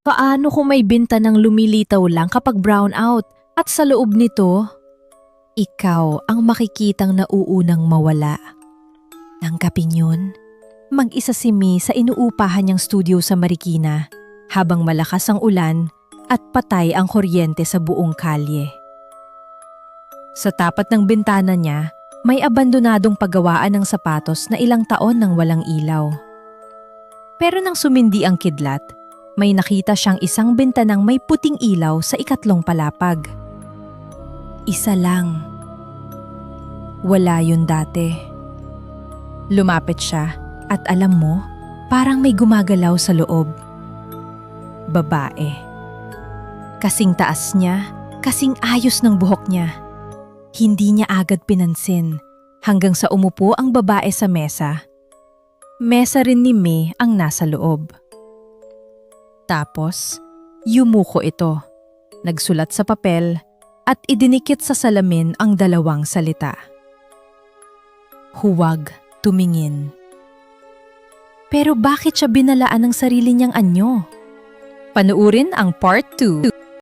Paano kung may bintanang lumilitaw lang kapag brown out at sa loob nito, ikaw ang makikitang nauunang mawala? Tanggapin yun. Mag-isa si Mi sa inuupahan niyang studio sa Marikina habang malakas ang ulan at patay ang kuryente sa buong kalye. Sa tapat ng bintana niya, may abandonadong paggawaan ng sapatos na ilang taon nang walang ilaw. Pero nang sumindi ang kidlat, may nakita siyang isang bintanang may puting ilaw sa ikatlong palapag. Isa lang. Wala yun dati. Lumapit siya at alam mo, parang may gumagalaw sa loob. Babae. Kasing taas niya, kasing ayos ng buhok niya. Hindi niya agad pinansin hanggang sa umupo ang babae sa mesa. Mesa rin ni May ang nasa loob. Tapos, yumuko ito. Nagsulat sa papel at idinikit sa salamin ang dalawang salita. Huwag tumingin. Pero bakit siya binalaan ng sarili niyang anyo? Panuurin ang part 2.